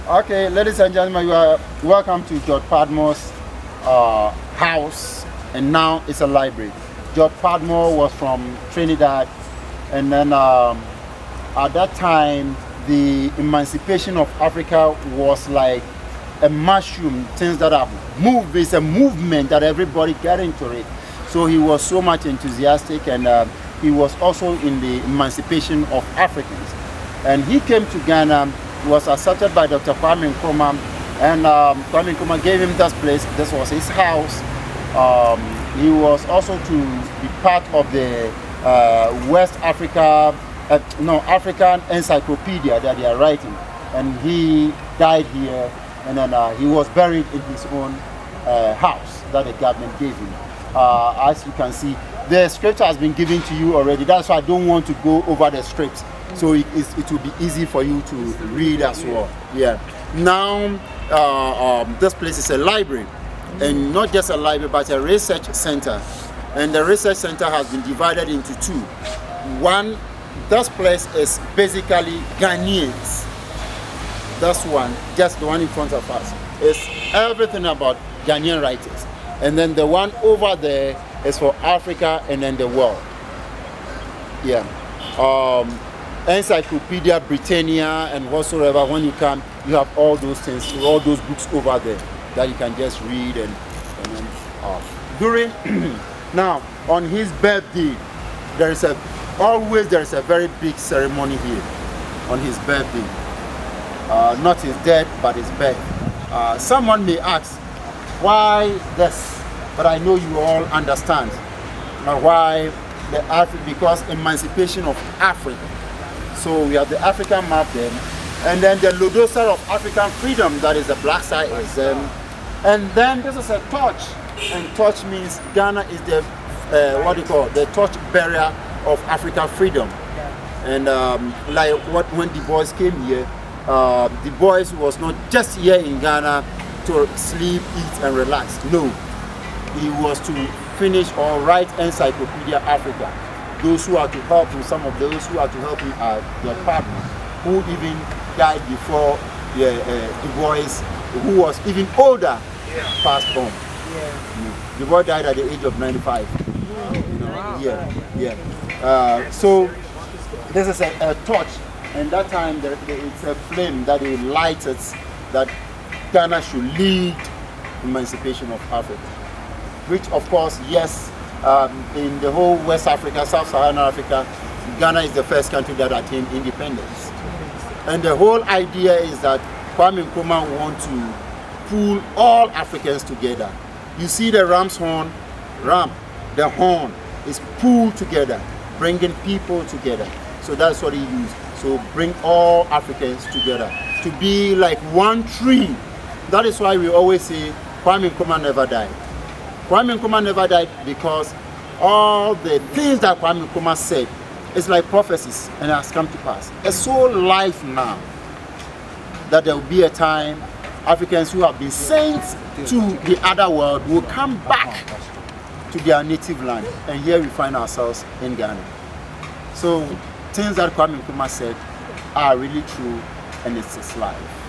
Okay, ladies and gentlemen, you are welcome to George Padmore's house, and now it's a library. George Padmore was from Trinidad, and then at that time, the emancipation of Africa was like a mushroom, things that have moved. It's a movement that everybody get into it. So he was so much enthusiastic, and he was also in the emancipation of Africans. And he came to Ghana. He was accepted by Dr. Kwame Nkrumah, and Kwame Nkrumah gave him this place. This was his house. He was also to be part of the West Africa, African encyclopedia that they are writing. And he died here, and then he was buried in his own house that the government gave him. As you can see, the scripture has been given to you already. That's why I don't want to go over the scripts. So it will be easy for you to read as well. Yeah. Now, this place is a library, and not just a library, but a research center. And the research center has been divided into two. One, this place is basically Ghanaians. That's one, just the one in front of us. It's everything about Ghanaian writers. And then the one over there is for Africa and then the world. Yeah. Encyclopedia Britannia and whatsoever. When you come, you have all those things, all those books over there that you can just read and then during now on his birthday, there is a very big ceremony here on his birthday. Not his death, but his birth. Someone may ask, why this? But I know you all understand. Now why because emancipation of Africa. So we have the African map then, and then the Lodosa of African freedom, that is the black side is and then this is a torch, and torch means Ghana is the the torch bearer of African freedom. And like when the boys came here, the boys was not just here in Ghana to sleep, eat and relax. No, he was to finish or write Encyclopedia Africa. Those who are to help him, some of those who are to help him are their partner, who even died before the boys, who was even older, passed on. Yeah. The boy died at the age of 95. Wow. Yeah. So this is a torch, and that time it's a flame that he lighted that Ghana should lead emancipation of Africa. Which, of course, yes, in the whole West Africa, Sub-Saharan Africa, Ghana is the first country that attained independence. And the whole idea is that Kwame Nkrumah wants to pull all Africans together. You see the ram's horn, the horn is pulled together, bringing people together. So that's what he used. So bring all Africans together to be like one tree. That is why we always say Kwame Nkrumah never died. Kwame Nkrumah never died because all the things that Kwame Nkrumah said is like prophecies, and it has come to pass. It's so live now that there will be a time Africans who have been sent to the other world will come back to their native land, and here we find ourselves in Ghana. So things that Kwame Nkrumah said are really true, and it's life.